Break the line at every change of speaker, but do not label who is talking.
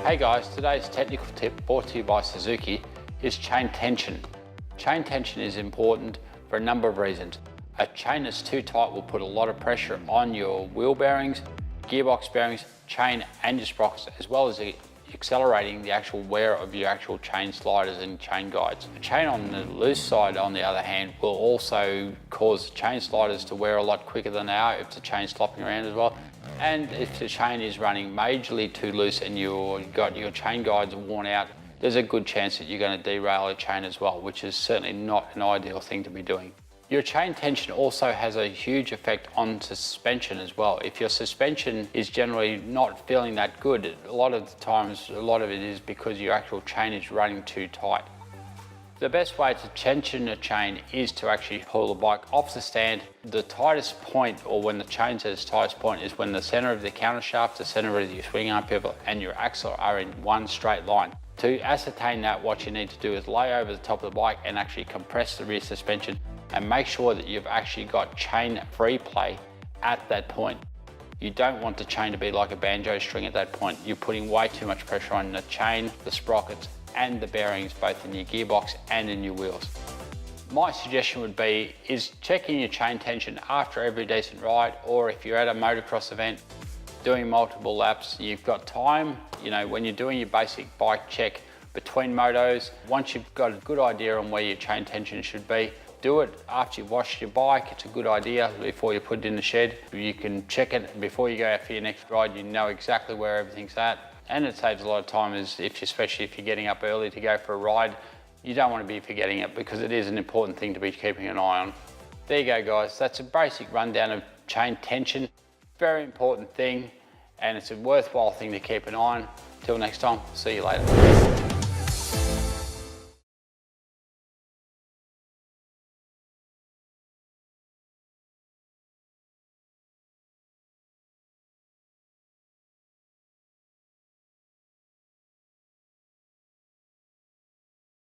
Hey guys, today's technical tip brought to you by Suzuki is chain tension. Chain tension is important for a number of reasons. A chain that's too tight will put a lot of pressure on your wheel bearings, gearbox bearings, chain and your sprockets, as well as accelerating the actual wear of your actual chain sliders and chain guides. A chain on the loose side, on the other hand, will also cause chain sliders to wear a lot quicker than they are if the chain's flopping around as well. And if the chain is running majorly too loose and you've got your chain guides worn out, there's a good chance that you're going to derail a chain as well, which is certainly not an ideal thing to be doing. Your chain tension also has a huge effect on suspension as well. If your suspension is generally not feeling that good, a lot of the times, a lot of it is because your actual chain is running too tight. The best way to tension a chain is to actually pull the bike off the stand. The tightest point, or when the chain's at its tightest point, is when the center of the counter shaft, the center of your swing arm pivot and your axle are in one straight line. To ascertain that, what you need to do is lay over the top of the bike and actually compress the rear suspension and make sure that you've actually got chain free play at that point. You don't want the chain to be like a banjo string at that point. You're putting way too much pressure on the chain, the sprockets, and the bearings, both in your gearbox and in your wheels. My suggestion would be is checking your chain tension after every decent ride, or if you're at a motocross event, doing multiple laps, you've got time, when you're doing your basic bike check between motos, once you've got a good idea on where your chain tension should be, do it after you've washed your bike. It's a good idea before you put it in the shed. You can check it before you go out for your next ride. You know exactly where everything's at. And it saves a lot of time, especially if you're getting up early to go for a ride. You don't want to be forgetting it because it is an important thing to be keeping an eye on. There you go, guys. That's a basic rundown of chain tension. Very important thing, and it's a worthwhile thing to keep an eye on. Till next time, see you later.